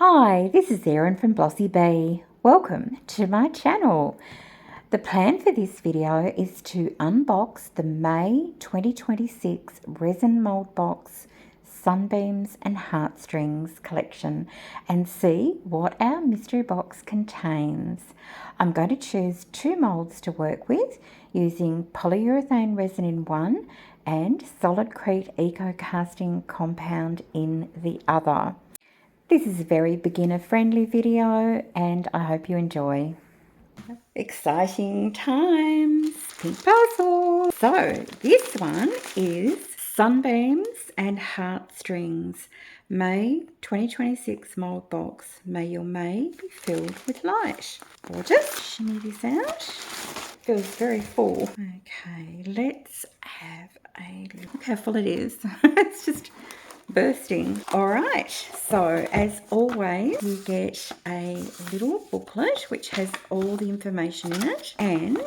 Hi, this is Erin from Blossy Bee. Welcome to my channel. The plan for this video is to unbox the May 2026 Resin Mold Box Sunbeams and Heartstrings collection and see what our mystery box contains. I'm going to choose two molds to work with using polyurethane resin in one and Solidcrete Eco Casting compound in the other. This is a very beginner friendly video and I hope you enjoy. Exciting times, pink puzzle. So this one is Sunbeams and Heartstrings, May 2026 mold box. May your May be filled with light. Gorgeous. Shimmy this out. Feels very full. Okay, let's have a look how full it is. It's just bursting. All right, so as always you get a little booklet which has all the information in it, and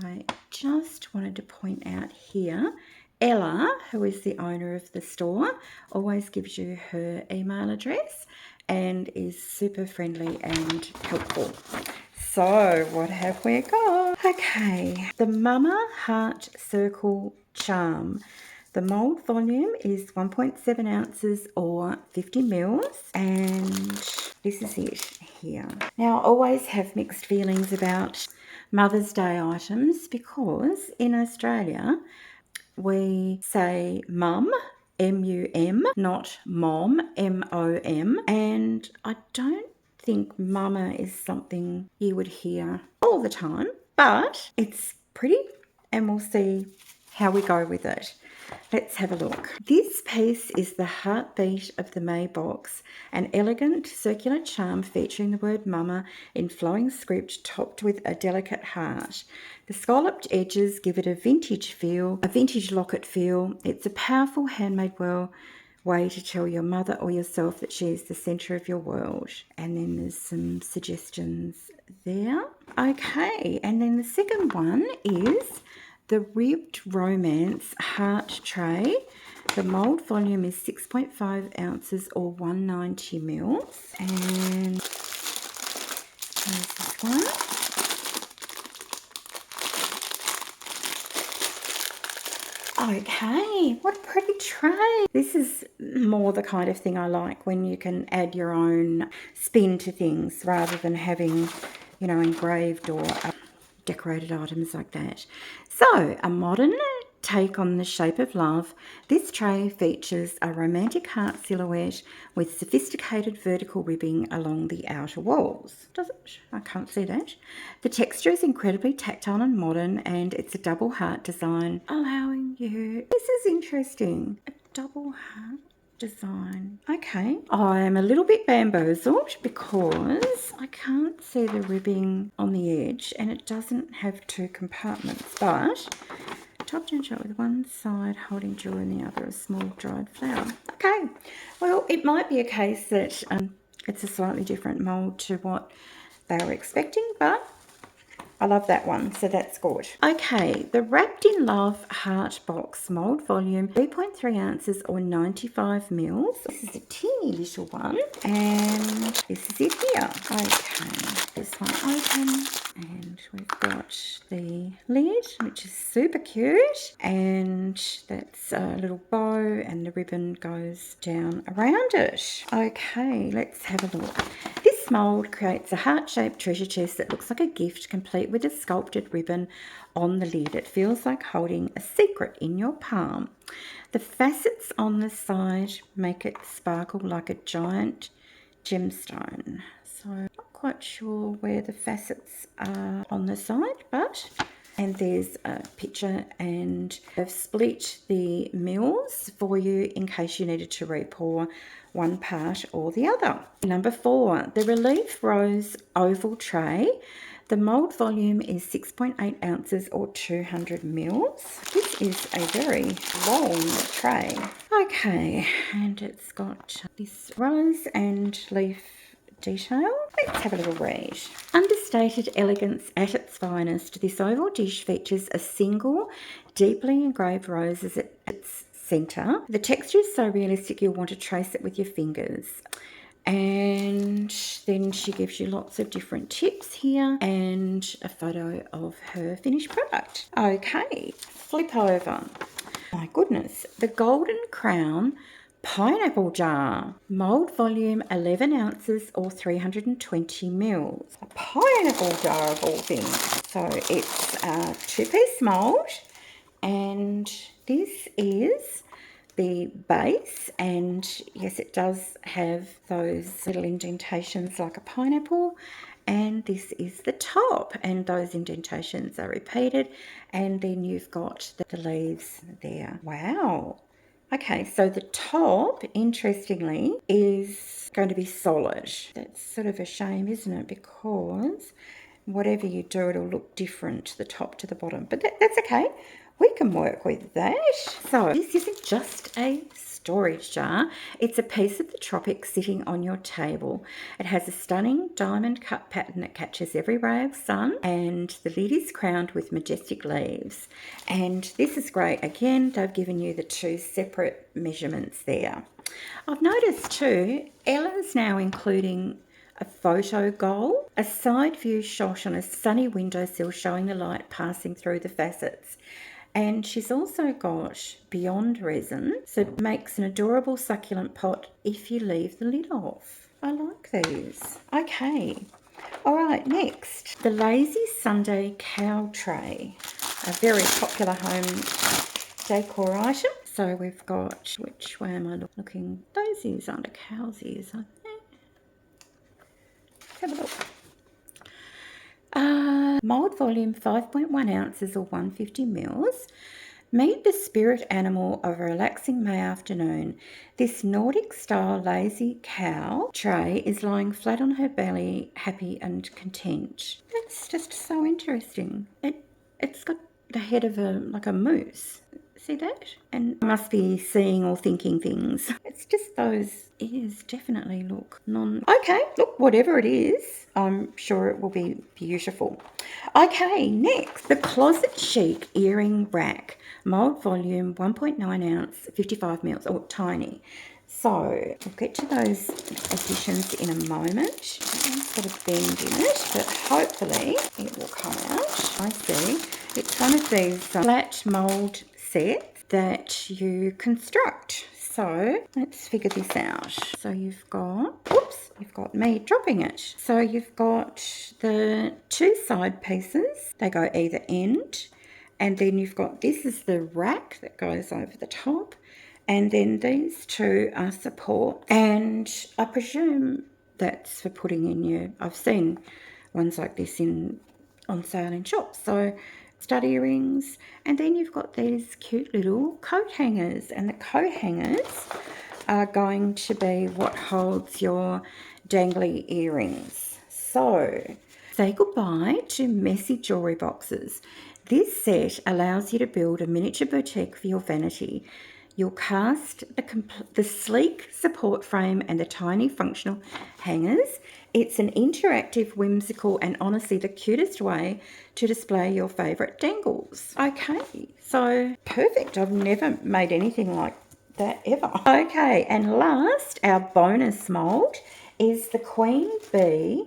I just wanted to point out here, Ella, who is the owner of the store, always gives you her email address and is super friendly and helpful. So what have we got? Okay, the Mama Heart Circle Charm. The mold volume is 1.7 ounces or 50 mils, and this is it here. Now I always have mixed feelings about Mother's Day items because in Australia we say mum, M-U-M, not mom, M-O-M, and I don't think mama is something you would hear all the time, but it's pretty and we'll see how we go with it. Let's have a look. This piece is the heartbeat of the May box, an elegant circular charm featuring the word mama in flowing script topped with a delicate heart. The scalloped edges give it a vintage feel, a vintage locket feel. It's a powerful handmade way to tell your mother or yourself that she is the centre of your world. And then there's some suggestions there. Okay, and then the second one is the Ribbed Romance Heart Tray. The mould volume is 6.5 ounces or 190 mils. And there's this one. Okay, what a pretty tray. This is more the kind of thing I like, when you can add your own spin to things rather than having, you know, engraved or decorated items like that. So a modern take on the shape of love, this tray features a romantic heart silhouette with sophisticated vertical ribbing along the outer walls. Does it? I can't see that. The texture is incredibly tactile and modern, and it's a double heart design allowing you, this is interesting, a double heart design. Okay, I am a little bit bamboozled because I can't see the ribbing on the edge and it doesn't have two compartments, but topped and shut with one side holding jewel and the other a small dried flower. Okay, well, it might be a case that it's a slightly different mold to what they were expecting, but I love that one, so that's good. Okay, the Wrapped in Love Heart Box mold volume, 3.3 ounces or 95 mils. This is a teeny little one, and this is it here. Okay, this one open, and we've got the lid, which is super cute, and that's a little bow, and the ribbon goes down around it. Okay, let's have a look. This mold creates a heart-shaped treasure chest that looks like a gift, complete with a sculpted ribbon on the lid. It feels like holding a secret in your palm. The facets on the side make it sparkle like a giant gemstone. So I'm not quite sure where the facets are on the side, but... And there's a picture, and I've split the mils for you in case you needed to repour one part or the other. Number 4, the Relief Rose Oval Tray. The mould volume is 6.8 ounces or 200 mils. This is a very long tray. Okay, and it's got this rose and leaf detail. Let's have a little read. Understated elegance at its finest, this oval dish features a single deeply engraved rose at its centre. The texture is so realistic you'll want to trace it with your fingers. And then she gives you lots of different tips here and a photo of her finished product. Okay, flip over. My goodness, the Golden Crown pineapple jar, mould volume 11 ounces or 320 mils. A pineapple jar of all things. So it's a 2-piece mould, and this is the base, and yes, it does have those little indentations like a pineapple, and this is the top, and those indentations are repeated, and then you've got the leaves there. Wow. Okay, so the top, interestingly, is going to be solid. That's sort of a shame, isn't it? Because whatever you do, it'll look different, the top to the bottom. But that's okay. We can work with that. So this isn't just a storage jar. It's a piece of the tropics sitting on your table. It has a stunning diamond cut pattern that catches every ray of sun, and the lid is crowned with majestic leaves. And this is great. Again, they've given you the 2 separate measurements there. I've noticed too, Ella's now including a photo goal, a side view shot on a sunny windowsill showing the light passing through the facets. And she's also got Beyond Resin, so it makes an adorable succulent pot if you leave the lid off. I like these. Okay. All right, next, the Lazy Sunday Cow Tray, a very popular home decor item. So we've got, which way am I looking? Those ears aren't a cow's ears, aren't they? Have a look. Mould volume 5.1 ounces or 150 mils. Meet the spirit animal of a relaxing May afternoon. This Nordic style lazy cow tray is lying flat on her belly, happy and content. That's just so interesting. It's got the head of like a moose. See that? And I must be seeing or thinking things. It's just those ears definitely look okay, look, whatever it is, I'm sure it will be beautiful. Okay, next, the Closet Chic Earring Rack. Mould volume 1.9 ounce, 55 mils, or tiny. So we'll get to those additions in a moment. It's got a bend in it, but hopefully it will come out. I see. It's one of these flat mould sets that you construct. So let's figure this out. So you've got, oops, you've got me dropping it. So you've got the 2 side pieces. They go either end. And then you've got, this is the rack that goes over the top. And then these 2 are support. And I presume that's for putting in your, I've seen ones like this on sale in shops. So stud earrings. And then you've got these cute little coat hangers. And the coat hangers are going to be what holds your dangly earrings. So say goodbye to messy jewellery boxes. This set allows you to build a miniature boutique for your vanity. You'll cast the sleek support frame and the tiny functional hangers. It's an interactive, whimsical, and honestly the cutest way to display your favourite dangles. Okay, so perfect. I've never made anything like that ever. Okay, and last, our bonus mould is the Queen Bee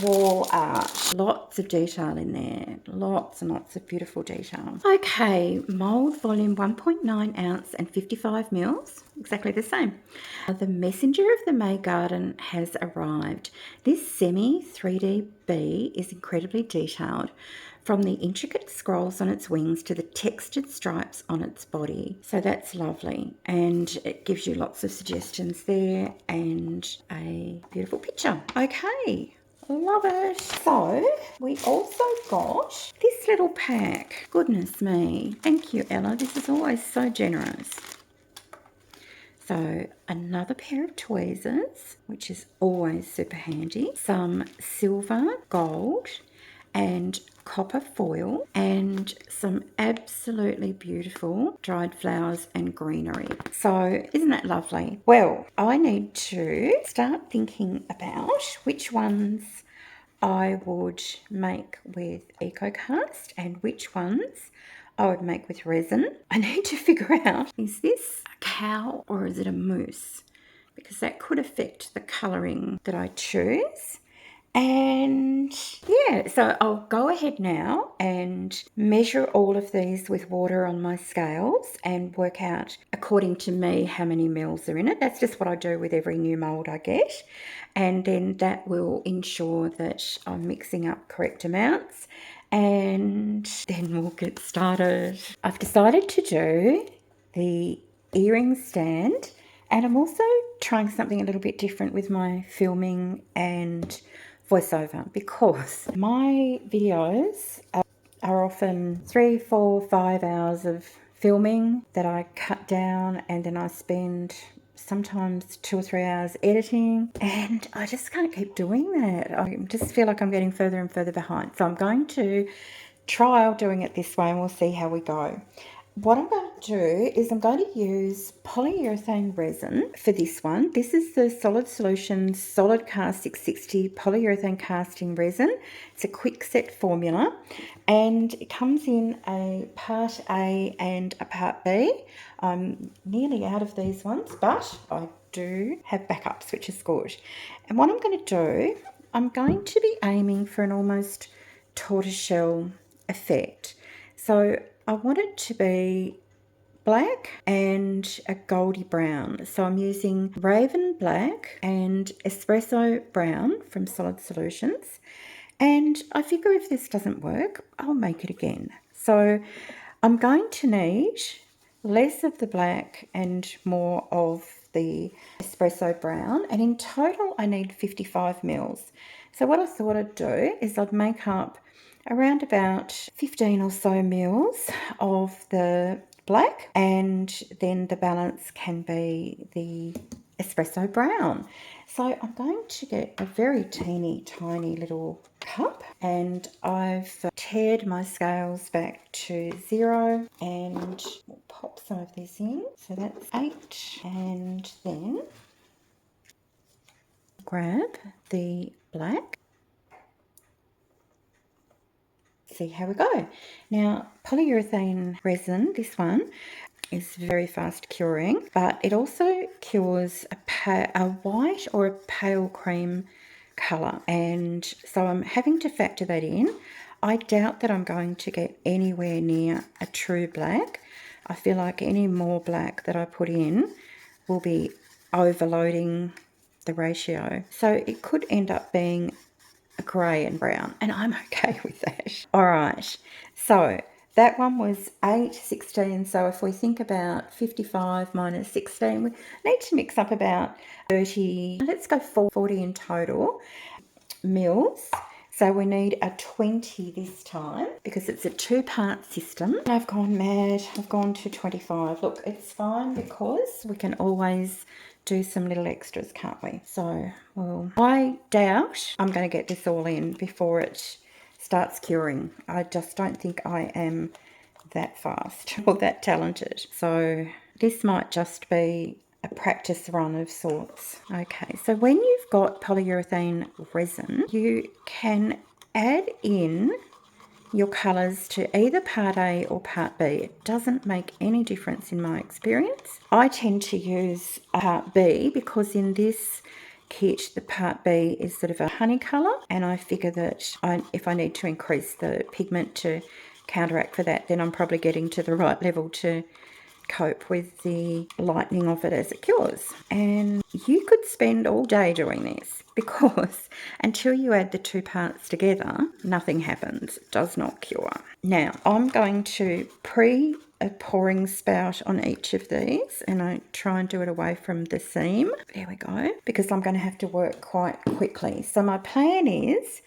wall art. Lots of detail in there. Lots and lots of beautiful detail. Okay, mould volume 1.9 ounce and 55 mils. Exactly the same. The messenger of the May garden has arrived. This semi 3D bee is incredibly detailed, from the intricate scrolls on its wings to the textured stripes on its body. So that's lovely. And it gives you lots of suggestions there and a beautiful picture. Okay. Love it. So we also got this little pack. Goodness me. Thank you, Ella. This is always so generous. So another pair of tweezers, which is always super handy. Some silver, gold, and copper foil, and some absolutely beautiful dried flowers and greenery. So isn't that lovely? Well, I need to start thinking about which ones I would make with EcoCast and which ones I would make with resin. I need to figure out, is this a cow or is it a moose? Because that could affect the colouring that I choose. And yeah, so I'll go ahead now and measure all of these with water on my scales and work out, according to me, how many mils are in it. That's just what I do with every new mould I get. And then that will ensure that I'm mixing up correct amounts. And then we'll get started. I've decided to do the earring stand, and I'm also trying something a little bit different with my filming and voiceover, because my videos are often 3, 4, 5 hours of filming that I cut down, and then I spend sometimes 2 or 3 hours editing, and I just can't keep doing that. I just feel like I'm getting further and further behind. So I'm going to trial doing it this way and we'll see how we go. What I'm going to do is I'm going to use polyurethane resin for this one. This is the Solid Solutions Solid Cast 660 polyurethane casting resin. It's a quick set formula, and it comes in a part A and a part B. I'm nearly out of these ones, but I do have backups, which is good. And what I'm going to do, I'm going to be aiming for an almost tortoiseshell effect. So I want it to be black and a goldy brown. So I'm using Raven Black and Espresso Brown from Solid Solutions. And I figure if this doesn't work, I'll make it again. So I'm going to need less of the black and more of the espresso brown, and in total I need 55 mils. So what I thought I'd do is I'd make up around about 15 or so mils of the black, and then the balance can be the espresso brown. So I'm going to get a very teeny tiny little cup, and I've tared my scales back to 0, and we'll pop some of this in. So that's 8, and then grab the black. See how we go. Now, polyurethane resin, this one, is very fast curing, but it also cures a white or a pale cream colour, and so I'm having to factor that in. I doubt that I'm going to get anywhere near a true black. I feel like any more black that I put in will be overloading the ratio, so it could end up being a grey and brown, and I'm okay with that. All right, so that one was 8, 16. So if we think about 55 minus 16, we need to mix up about 30, let's go 40 in total mils. So we need a 20 this time because it's a 2-part system. I've gone mad. I've gone to 25. Look, it's fine because we can always do some little extras, can't we? So, well, I doubt I'm going to get this all in before it starts curing. I just don't think I am that fast or that talented. So this might just be a practice run of sorts. Okay, so when you've got polyurethane resin, you can add in your colours to either part A or part B. It doesn't make any difference in my experience. I tend to use part B because in this kit the part B is sort of a honey colour, and I figure that if I need to increase the pigment to counteract for that, then I'm probably getting to the right level to cope with the lightening of it as it cures. And you could spend all day doing this because until you add the 2 parts together, nothing happens. It does not cure. Now, I'm going to a pouring spout on each of these, and I try and do it away from the seam. There we go, because I'm going to have to work quite quickly. So my plan is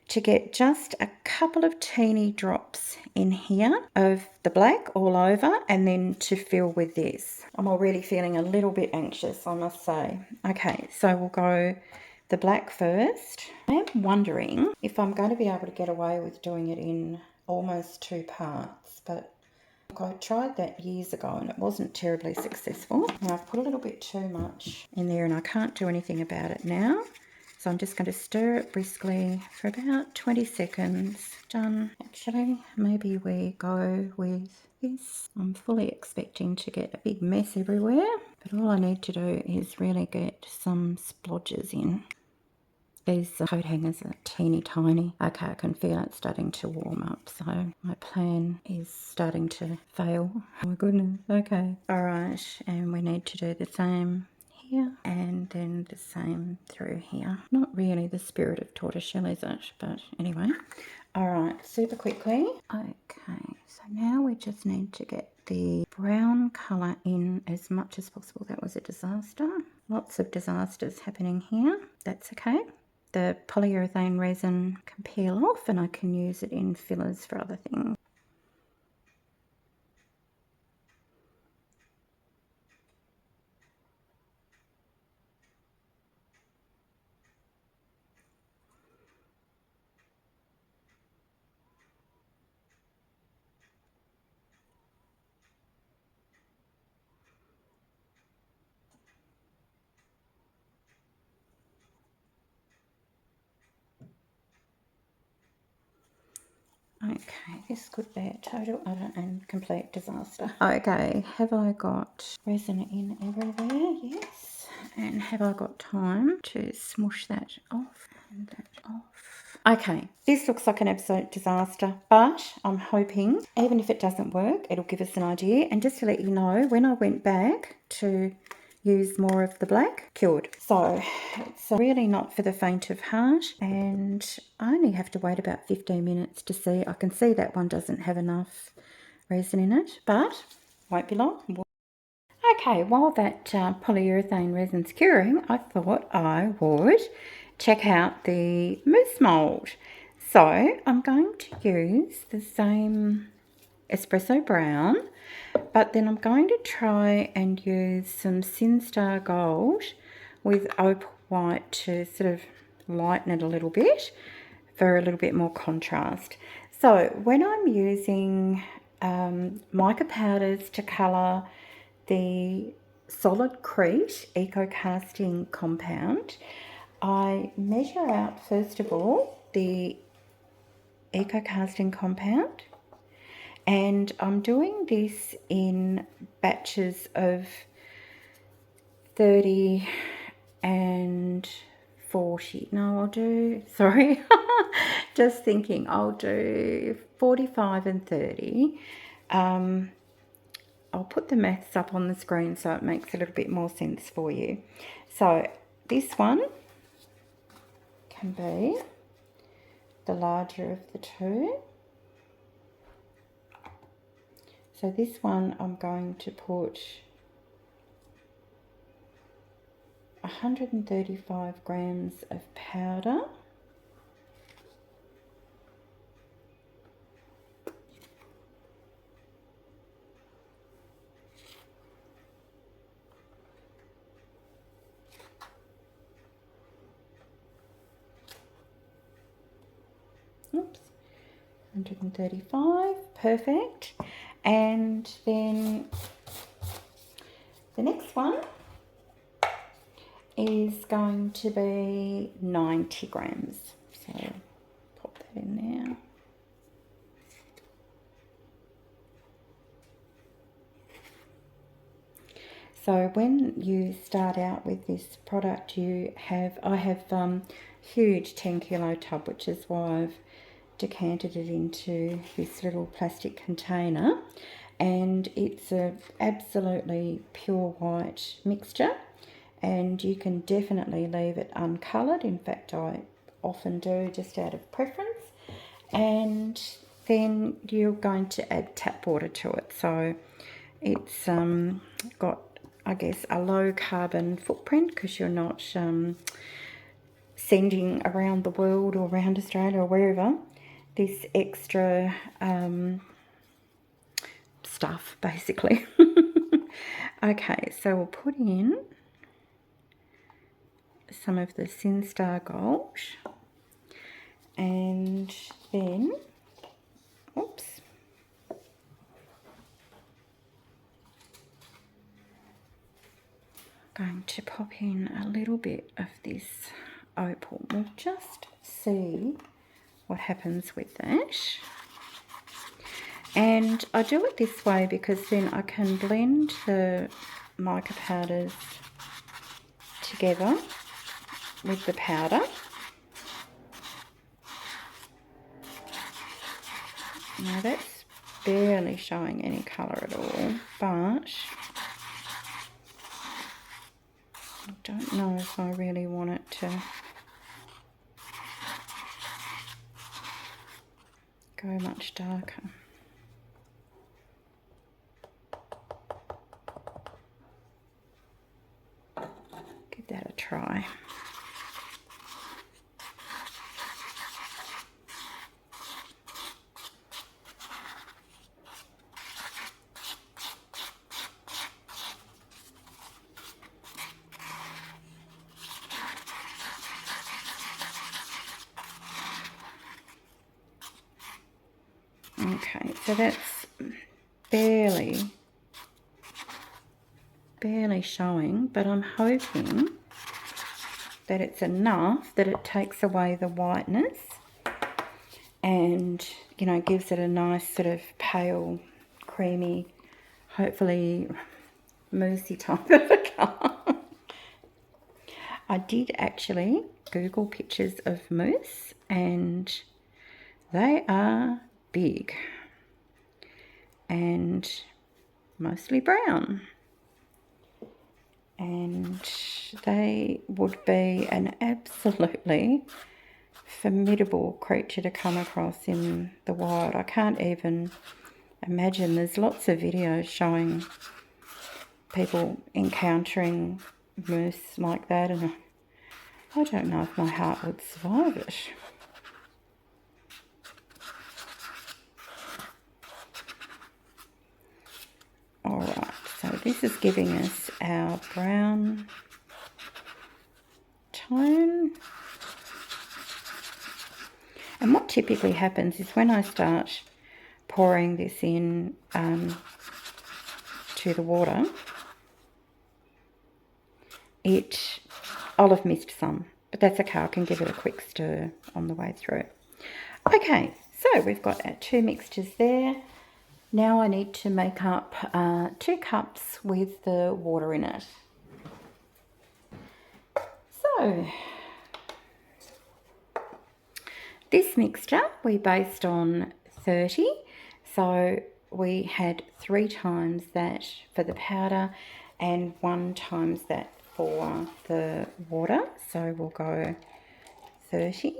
to get just a couple of teeny drops in here of the black all over, and then to fill with this. I'm already feeling a little bit anxious, I must say. Okay, so we'll go the black first. I am wondering if I'm going to be able to get away with doing it in almost 2 parts, but I tried that years ago and it wasn't terribly successful. Now I've put a little bit too much in there and I can't do anything about it now. So I'm just going to stir it briskly for about 20 seconds. Done. Actually, maybe we go with this. I'm fully expecting to get a big mess everywhere, but all I need to do is really get some splodges in. These coat hangers are teeny tiny. Okay, I can feel it starting to warm up, so my plan is starting to fail. Oh my goodness, okay. Alright, and we need to do the same here and then the same through here. Not really the spirit of tortoiseshell, is it? But anyway. Alright, super quickly. Okay, so now we just need to get the brown colour in as much as possible. That was a disaster. Lots of disasters happening here. That's okay. The polyurethane resin can peel off and I can use it in fillers for other things. Okay, this could be a total, utter and complete disaster. Okay, have I got resin in everywhere? Yes. And have I got time to smush that off and that off? Okay, this looks like an absolute disaster, but I'm hoping, even if it doesn't work, it'll give us an idea. And just to let you know, when I went back to use more of the black, cured. So it's really not for the faint of heart, and I only have to wait about 15 minutes to see. I can see that one doesn't have enough resin in it, but won't be long. Okay, while that polyurethane resin's curing, I thought I would check out the mousse mould. So I'm going to use the same espresso brown, but then I'm going to try and use some Sinstar Gold with opal white to sort of lighten it a little bit for a little bit more contrast. So when I'm using mica powders to colour the Solidcrete Eco Casting compound, I measure out first of all the Eco Casting compound, and I'm doing this in batches of 30 and 40. No, I'll do, sorry, just thinking, I'll do 45 and 30. I'll put the maths up on the screen so it makes a little bit more sense for you. So this one can be the larger of the two. So this one I'm going to put 135 grams of powder. Oops, 135, perfect. And then the next one is going to be 90 grams. So pop that in there. So when you start out with this product, I have huge 10 kilo tub, which is why I've decanted it into this little plastic container, and it's a absolutely pure white mixture, and you can definitely leave it uncoloured. In fact, I often do just out of preference. And then you're going to add tap water to it, so it's got, I guess, a low carbon footprint because you're not sending around the world or around Australia or wherever this extra stuff, basically. Okay, so we'll put in some of the Sinstar Gold, and then, oops, going to pop in a little bit of this opal. We'll just see what happens with that. And I do it this way because then I can blend the mica powders together with the powder, that's barely showing any colour at all, but I don't know if I really want it to go much darker. Give that a try. Okay, so that's barely showing, but I'm hoping that it's enough that it takes away the whiteness and, you know, gives it a nice sort of pale, creamy, hopefully moussey type of a colour. I did actually Google pictures of mousse and they are big and mostly brown, and they would be an absolutely formidable creature to come across in the wild. I can't even imagine. There's lots of videos showing people encountering mousse like that, and I don't know if my heart would survive it. Alright, so this is giving us our brown tone. And what typically happens is when I start pouring this in to the water, I'll have missed some, but that's okay. I can give it a quick stir on the way through. Okay, so we've got our two mixtures there. Now I need to make up 2 cups with the water in it. So this mixture we based on 30, so we had 3 times that for the powder and 1 times that for the water, so we'll go 30.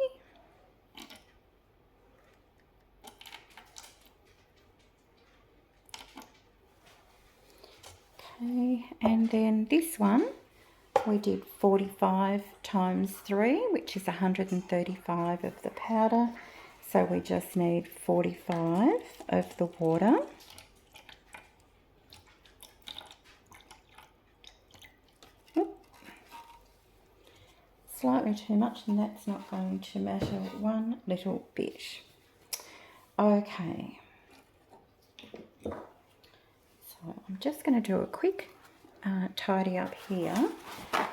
Okay, and then this one we did 45 times 3, which is 135 of the powder, so we just need 45 of the water. Slightly too much, and that's not going to matter one little bit. Okay, so I'm just going to do a quick tidy up here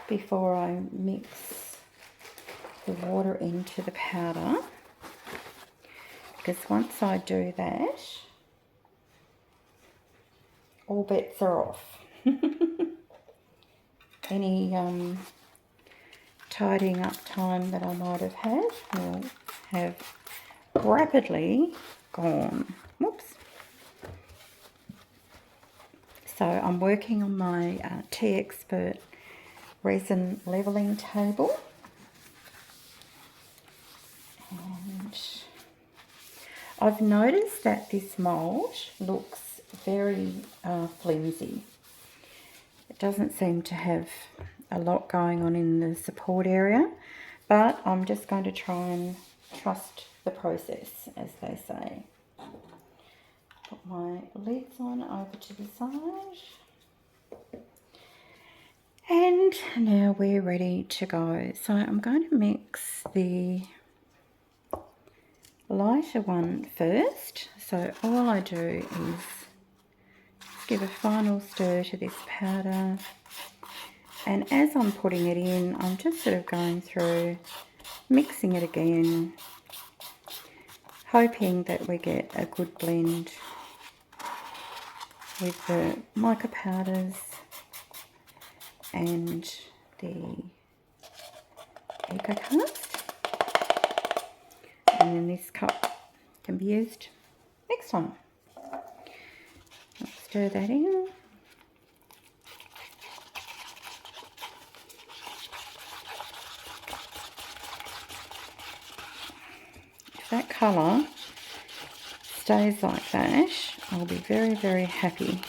before I mix the water into the powder, because once I do that, all bets are off. Any tidying up time that I might have had will have rapidly gone. Whoops. So I'm working on my T-Expert resin leveling table, and I've noticed that this mould looks very flimsy. It doesn't seem to have a lot going on in the support area, but I'm just going to try and trust the process, as they say. Put my lids on over to the side. And now we're ready to go. So I'm going to mix the lighter one first. So all I do is just give a final stir to this powder. And as I'm putting it in, I'm just sort of going through, mixing it again, hoping that we get a good blend with the mica powders and the Eco Cast. And then this cup can be used next time. I'll stir that in. If that colour stays like that, I'll be very, very happy.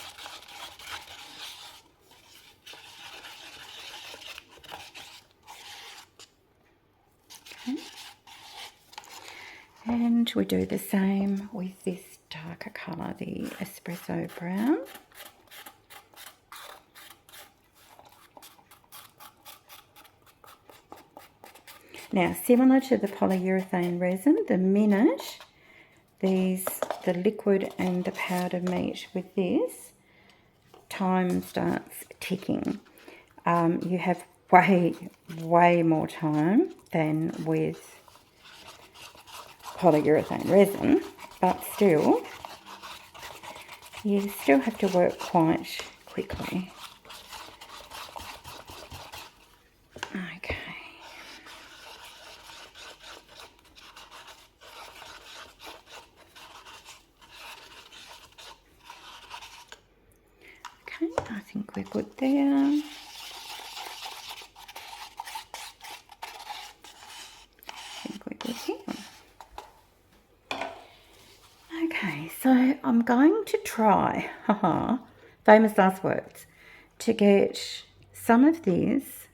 Okay. And we do the same with this darker colour, the espresso brown. Now, similar to the polyurethane resin, the minute the liquid and the powder meet with this, time starts ticking. You have way more time than with polyurethane resin, but still, you still have to work quite quickly. Okay. Okay, I think we're good there. Okay, so I'm going to try, famous last words, to get some of this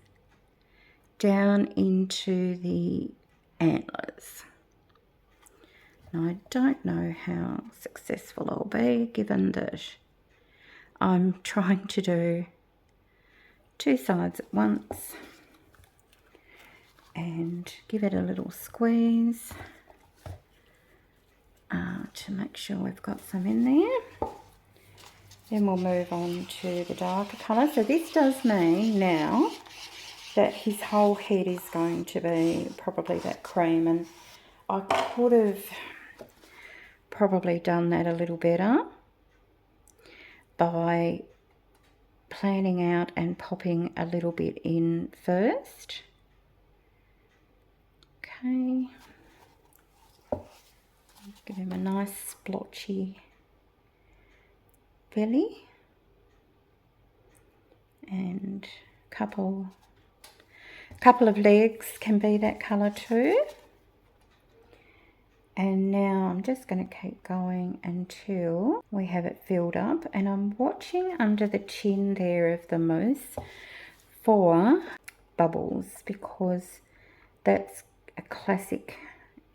down into the antlers. Now, I don't know how successful I'll be, given that I'm trying to do two sides at once and give it a little squeeze to make sure we've got some in there. Then we'll move on to the darker colour. So this does mean now that his whole head is going to be probably that cream, and I could have probably done that a little better by planning out and popping a little bit in first. Okay. Give him a nice splotchy belly, and couple of legs can be that colour too. And now I'm just going to keep going until we have it filled up, and I'm watching under the chin there of the mousse for bubbles, because that's a classic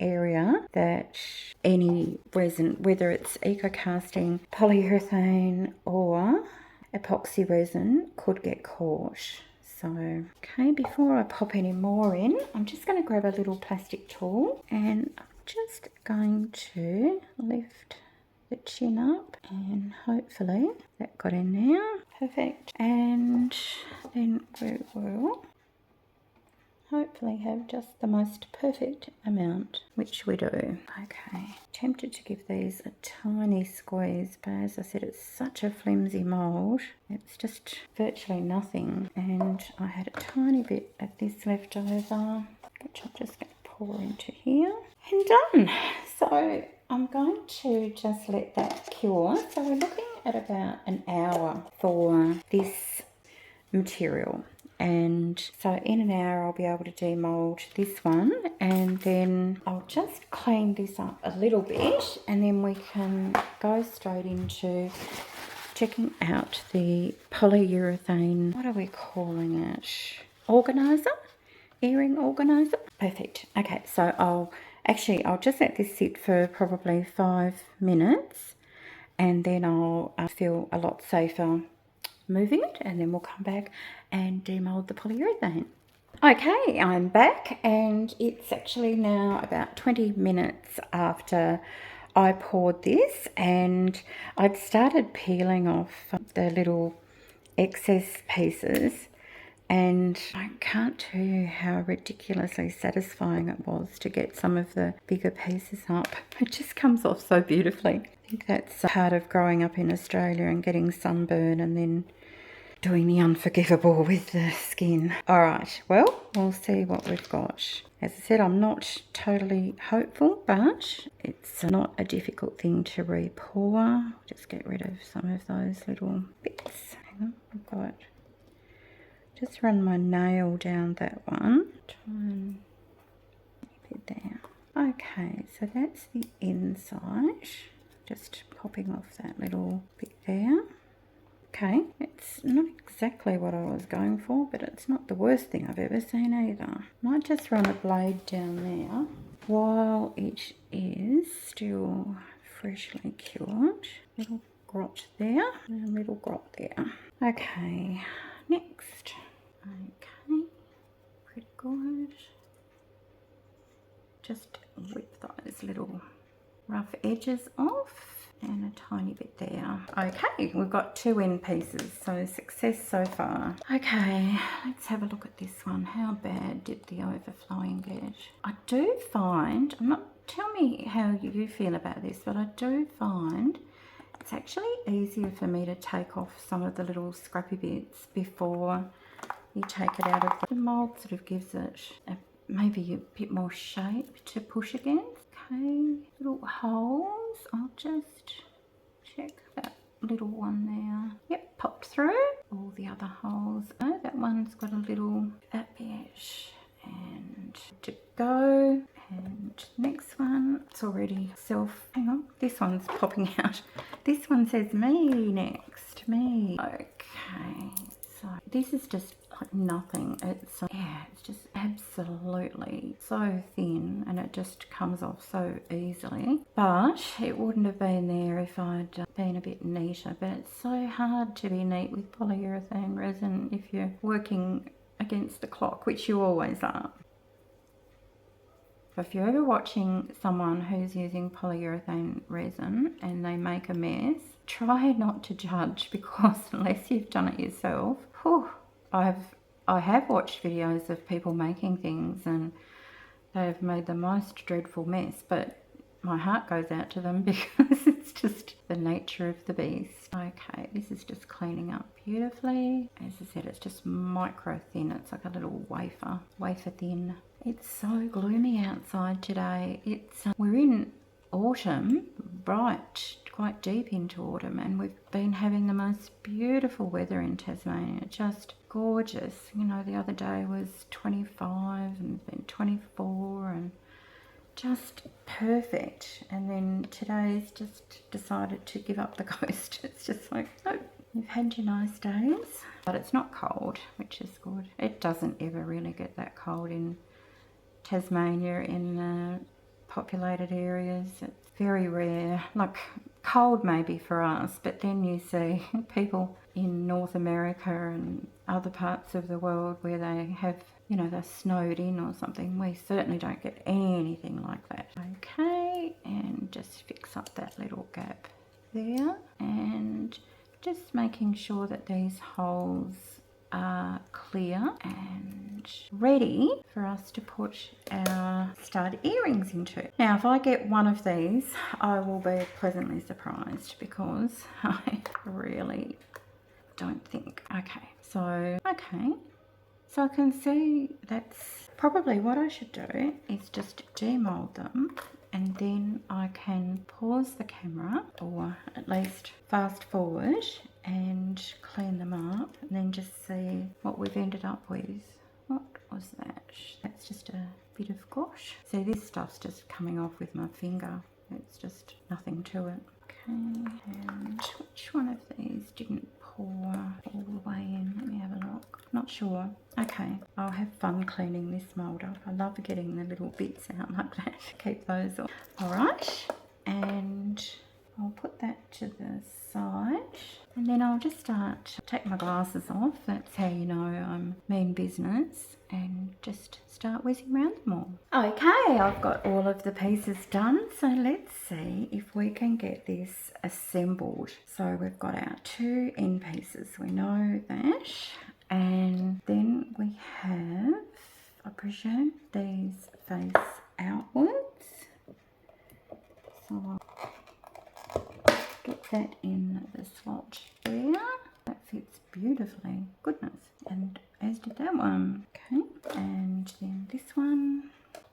area that any resin, whether it's eco casting, polyurethane or epoxy resin, could get caught. So, okay, before I pop any more in, I'm just going to grab a little plastic tool, and I'm just going to lift the chin up, and hopefully that got in there. Perfect. And then we will hopefully have just the most perfect amount, which we do. Okay, tempted to give these a tiny squeeze, but as I said, it's such a flimsy mould, it's just virtually nothing, and I had a tiny bit of this left over, which I'm just going to pour into here, and done. So I'm going to just let that cure. So we're looking at about an hour for this material. And so in an hour I'll be able to demold this one, and then I'll just clean this up a little bit, and then we can go straight into checking out the polyurethane, what are we calling it? Organiser? Earring organiser? Perfect. Okay, so I'll just let this sit for probably 5 minutes, and then I'll feel a lot safer moving it, and then we'll come back and demold the polyurethane. Okay, I'm back, and it's actually now about 20 minutes after I poured this, and I'd started peeling off the little excess pieces, and I can't tell you how ridiculously satisfying it was to get some of the bigger pieces up. It just comes off so beautifully. I think that's part of growing up in Australia and getting sunburn, and then doing the unforgivable with the skin. Alright, well, we'll see what we've got. As I said, I'm not totally hopeful, but it's not a difficult thing to re-pour. Just get rid of some of those little bits. Hang on, I've got... Just run my nail down that one. Try and keep it there. Okay, so that's the inside. Just popping off that little bit there. Okay, it's not exactly what I was going for, but it's not the worst thing I've ever seen either. Might just run a blade down there while it is still freshly cured. Little grot there and a little grot there. Okay, next. Okay, pretty good. Just whip those little rough edges off and a tiny bit there. Okay, we've got 2 end pieces, so success so far. Okay, let's have a look at this one. How bad did the overflowing get? I do find, tell me how you feel about this, but I do find it's actually easier for me to take off some of the little scrappy bits before you take it out of the mould. Sort of gives it maybe a bit more shape to push against. Okay, little holes. I'll just check that little one there. Yep, popped through. All the other holes. Oh, that one's got a little that bit. And to go. And next one, it's already hang on, this one's popping out. This one says me next, me. Okay, so this is just like nothing. It's it's just absolutely so thin, and it just comes off so easily. But it wouldn't have been there if I'd been a bit neater. But it's so hard to be neat with polyurethane resin if you're working against the clock, which you always are. So if you're ever watching someone who's using polyurethane resin and they make a mess, try not to judge, because unless you've done it yourself, I have watched videos of people making things and they've made the most dreadful mess, but my heart goes out to them because it's just the nature of the beast. Okay, this is just cleaning up beautifully. As I said, it's just micro thin. It's like a little wafer thin. It's so gloomy outside today. We're in autumn, right, quite deep into autumn, and we've been having the most beautiful weather in Tasmania. Just gorgeous. You know, the other day was 25 and then 24 and just perfect. And then today's just decided to give up the ghost. It's just like, nope, you've had your nice days. But it's not cold, which is good. It doesn't ever really get that cold in Tasmania, in the populated areas. It's very rare. Like, cold maybe for us, but then you see people in North America and other parts of the world where they have, you know, they're snowed in or something. We certainly don't get anything like that. Okay, and just fix up that little gap there, and just making sure that these holes are clear and ready for us to put our stud earrings into. Now, if I get one of these, I will be pleasantly surprised, because I really don't think. Okay, so I can see that's probably what I should do, is just demold them, and then I can pause the camera, or at least fast forward, and clean them up, and then just see what we've ended up with. What was that? That's just a bit of gouache. See, this stuff's just coming off with my finger. It's just nothing to it. Okay, and which one of these didn't pour all the way in? Let me have a look. Not sure. Okay, I'll have fun cleaning this mould up. I love getting the little bits out like that. Keep those off. Alright, and I'll put that to the side, and then I'll just take my glasses off. That's how you know I'm mean business, and just start whizzing around them all. Okay, I've got all of the pieces done, so let's see if we can get this assembled. So we've got our 2 end pieces, we know that, and then we have, I presume, these face outwards. So I'll get that in the slot there. That fits beautifully. Goodness. And as did that one. Okay. And then this one.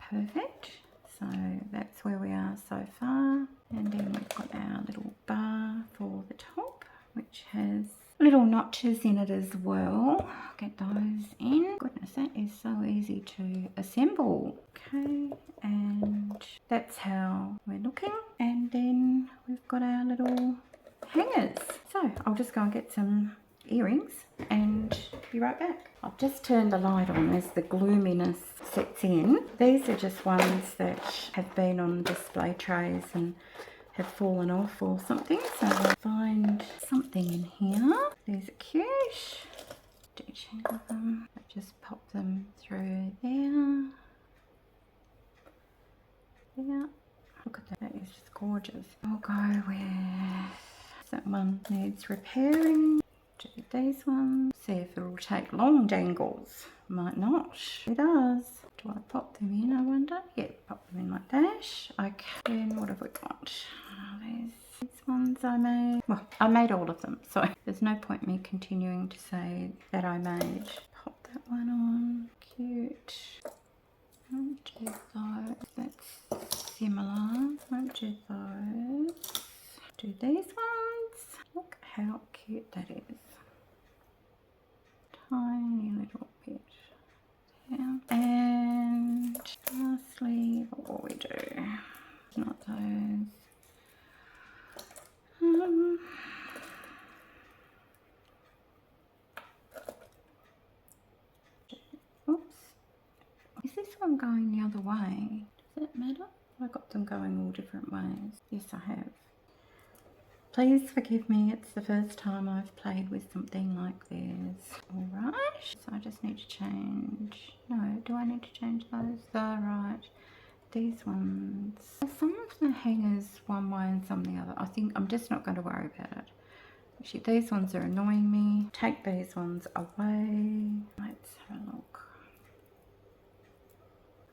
Perfect. So that's where we are so far. And then we've got our little bar for the top, which has little notches in it as well. Get those in. Goodness, that is so easy to assemble. Okay, and that's how we're looking. And then we've got our little hangers. So I'll just go and get some earrings and be right back. I've just turned the light on as the gloominess sets in. These are just ones that have been on display trays and have fallen off or something, so I'll find something in here. These are cute. Do check them. Just pop them through there. Yeah. Look at that. That is just gorgeous. I'll go with that one needs repairing. Do these ones. See if it will take long dangles. Might not. It does. Do I pop them in, I wonder? Yeah, pop them in like that. Okay, then what have we got? These ones I made. Well, I made all of them, so there's no point me continuing to say that I made. Pop that one on. Cute. Won't do those. That's similar. Won't do those. Do these ones. Look how cute that is. Tiny little bit. Yeah. And lastly, what will we do? Not those. Oops. Is this one going the other way? Does that matter? I got them going all different ways. Yes, I have. Please forgive me, it's the first time I've played with something like this. Alright, so I just need to change. No, do I need to change those? Right. These ones. Some of the hangers one way and some the other. I think I'm just not going to worry about it. Actually, these ones are annoying me. Take these ones away. Let's have a look.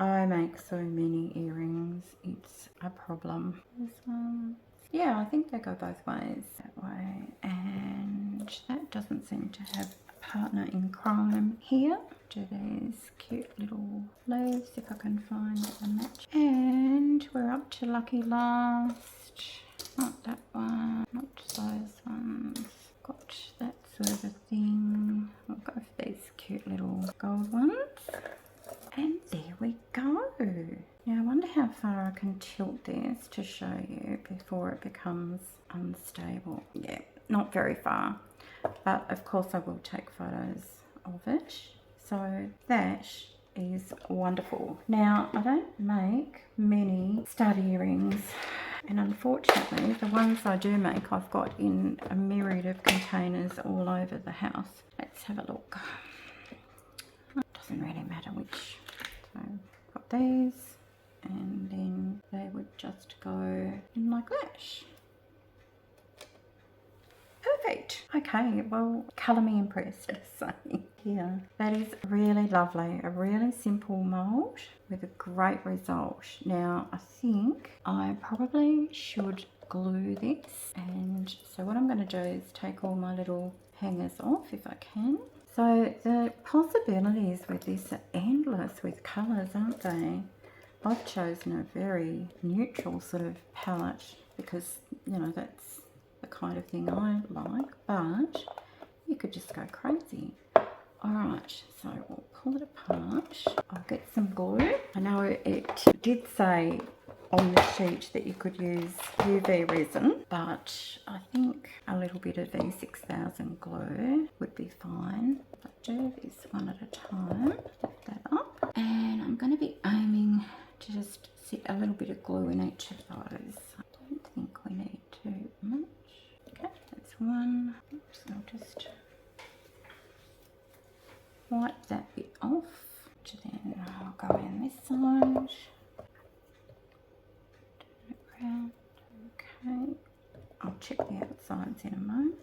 I make so many earrings. It's a problem. This one. Yeah, I think they go both ways. That way. And that doesn't seem to have a partner in crime here. Do these cute little leaves if I can find a match. And we're up to lucky last. Not that one. Not those ones. Got that sort of a thing. I'll go for these cute little gold ones. And there we go. Now I wonder how far I can tilt this to show you before it becomes unstable. Yeah, not very far. But of course I will take photos of it. So that is wonderful. Now I don't make many stud earrings. And unfortunately, the ones I do make, I've got in a myriad of containers all over the house. Let's have a look. It doesn't really matter which. So I've got these, and then they would just go in like that. Perfect. Okay, well, colour me impressed. So yeah, that is really lovely. A really simple mould with a great result. Now I think I probably should glue this, and so what I'm going to do is take all my little hangers off if I can. So the possibilities with this are endless with colours, aren't they? I've chosen a very neutral sort of palette because, you know, that's the kind of thing I like, but you could just go crazy. Alright, so we'll pull it apart. I'll get some glue. I know it did say on the sheet that you could use UV resin, but I think a little bit of V6000 glue would be fine. I'll do this one at a time. Lift that up, and I'm going to be aiming to just sit a little bit of glue in each of those. I don't think we need too much. Okay, that's one. Oops, I'll just wipe that bit off. Then I'll go in this side. Okay, I'll check the outsides in a moment,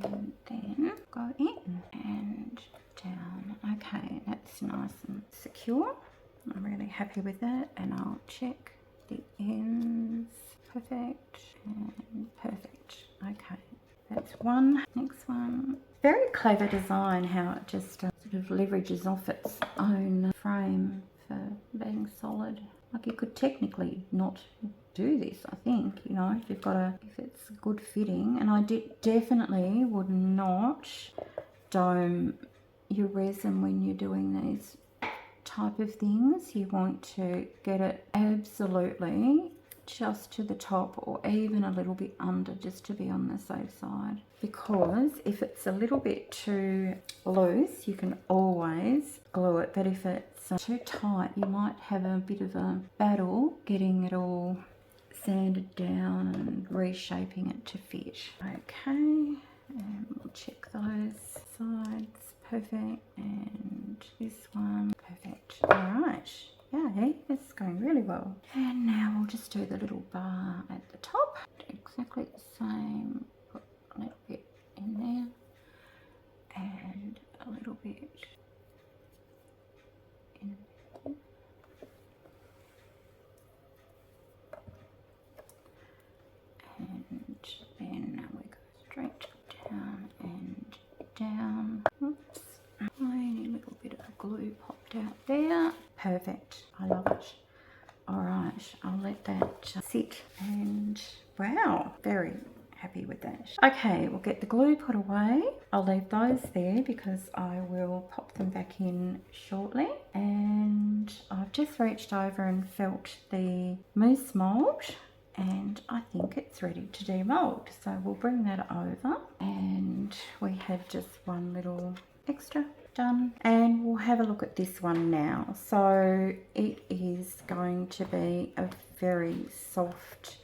and then go in and down. Okay, that's nice and secure. I'm really happy with that, and I'll check the ends. Perfect and perfect. Okay, that's one. Next one. Very clever design, how it just sort of leverages off its own frame for being solid. Like you could technically not do this, I think, you know, if you've got if it's good fitting. And I definitely would not dome your resin when you're doing these type of things. You want to get it absolutely just to the top or even a little bit under, just to be on the safe side, because if it's a little bit too loose you can always glue it, but if it's too tight you might have a bit of a battle getting it all sanded down and reshaping it to fit. Okay, and we'll check those sides. Perfect. And this one. Perfect. Alright. Yay, this is going really well. And now we'll just do the little bar at the top. Exactly the same. Put a little bit in there. And a little bit in there. And then we go straight down and down. Oops. Tiny little bit of glue popped out there. Perfect. I love it. Alright, I'll let that sit, and wow, very happy with that. Okay, we'll get the glue put away. I'll leave those there because I will pop them back in shortly. And I've just reached over and felt the mousse mould, and I think it's ready to demold. So we'll bring that over, and we have just one little extra done, and we'll have a look at this one now. So it is going to be a very soft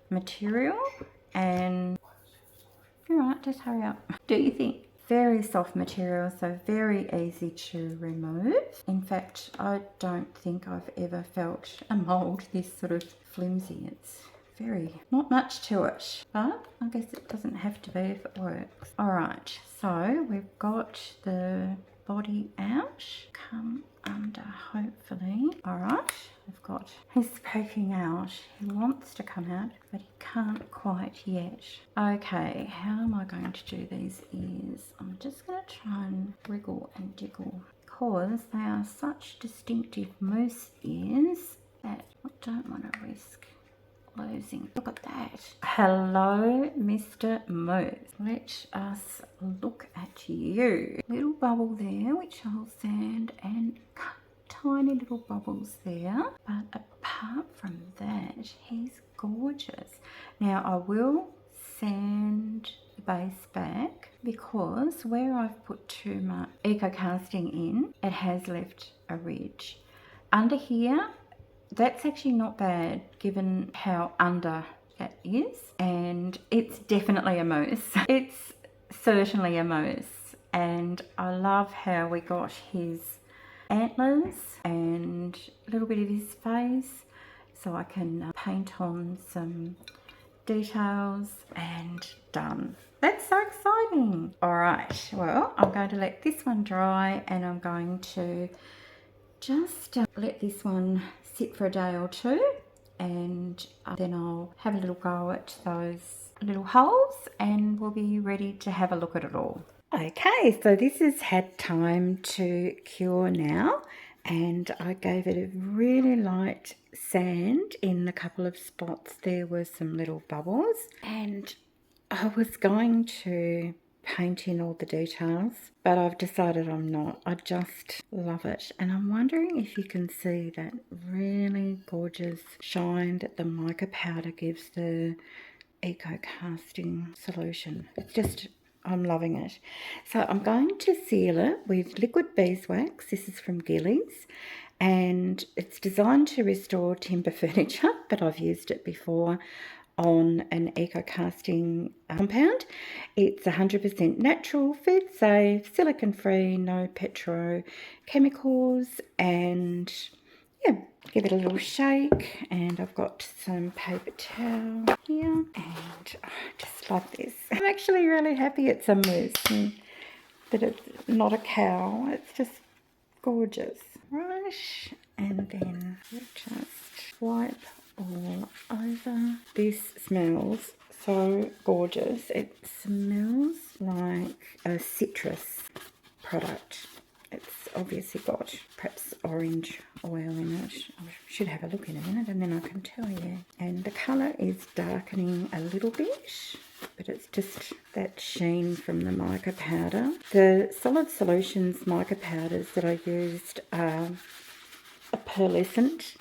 material, and all right, just hurry up. Do you think? Very soft material, so very easy to remove. In fact, I don't think I've ever felt a mould this sort of flimsy. It's very, not much to it, but I guess it doesn't have to be if it works. All right, so we've got the body out, come under hopefully. All right, I've got, he's poking out. He wants to come out, but he can't quite yet. Okay, how am I going to do these ears? I'm just going to try and wriggle and diggle, because they are such distinctive mousse ears that I don't want to risk losing. Look at that. Hello, Mr. Mousse. Let us look at you. Little bubble there, which I'll sand, and tiny little bubbles there. But apart from that, he's gorgeous. Now I will sand the base back, because where I've put too much eco casting in, it has left a ridge. Under here, that's actually not bad given how under that is, and it's definitely a mousse. It's certainly a mousse, and I love how we got his antlers and a little bit of his face, so I can paint on some details, and done. That's so exciting. All right, well, I'm going to let this one dry, and I'm going to just let this one sit for a day or two, and then I'll have a little go at those little holes, and we'll be ready to have a look at it all. Okay, so this has had time to cure now, and I gave it a really light sand in a couple of spots. There were some little bubbles, and I was going to paint in all the details, but I've decided I'm not. I just love it, and I'm wondering if you can see that really gorgeous shine that the mica powder gives the eco casting solution. It's just, I'm loving it. So I'm going to seal it with liquid beeswax. This is from Gillies, and it's designed to restore timber furniture, but I've used it before on an eco casting compound. It's 100% natural, food safe, silicone free, no petrochemicals, and yeah, give it a little shake. And I've got some paper towel here, and I just love this. I'm actually really happy it's a mousse and that it's not a cow. It's just gorgeous. Right, and then we'll just wipe all over. This smells so gorgeous. It smells like a citrus product. It's obviously got perhaps orange oil in it. I should have a look in a minute and then I can tell you. And the colour is darkening a little bit, but it's just that sheen from the mica powder. The Solid Solutions mica powders that I used are a pearlescent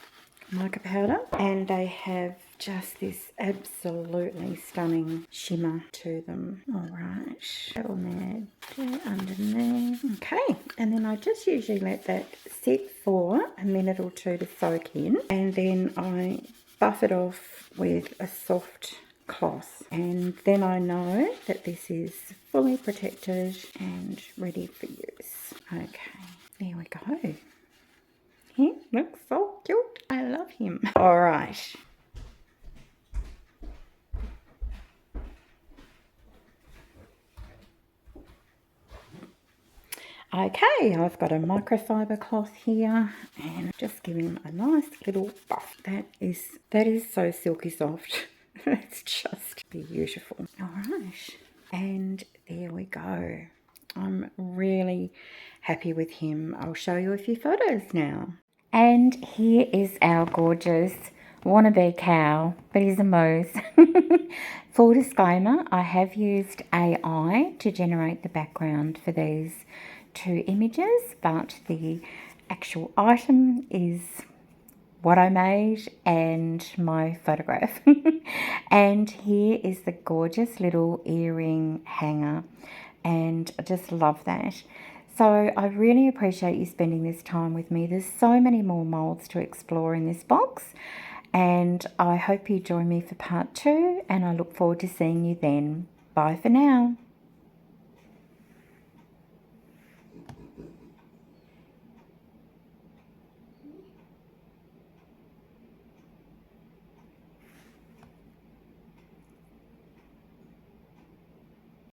mica powder, and they have just this absolutely stunning shimmer to them. All right, on there, underneath. Okay, and then I just usually let that sit for a minute or two to soak in, and then I buff it off with a soft cloth, and then I know that this is fully protected and ready for use. Okay, there we go. He looks so cute. I love him. All right. Okay, I've got a microfiber cloth here and just give him a nice little buff. That is so silky soft. It's just beautiful. All right, and there we go. I'm really happy with him. I'll show you a few photos now. And here is our gorgeous wannabe cow, but he's a moose. Full disclaimer, I have used AI to generate the background for these two images, but the actual item is what I made and my photograph. And here is the gorgeous little earring hanger, and I just love that. So I really appreciate you spending this time with me. There's so many more molds to explore in this box, and I hope you join me for part 2, and I look forward to seeing you then. Bye for now.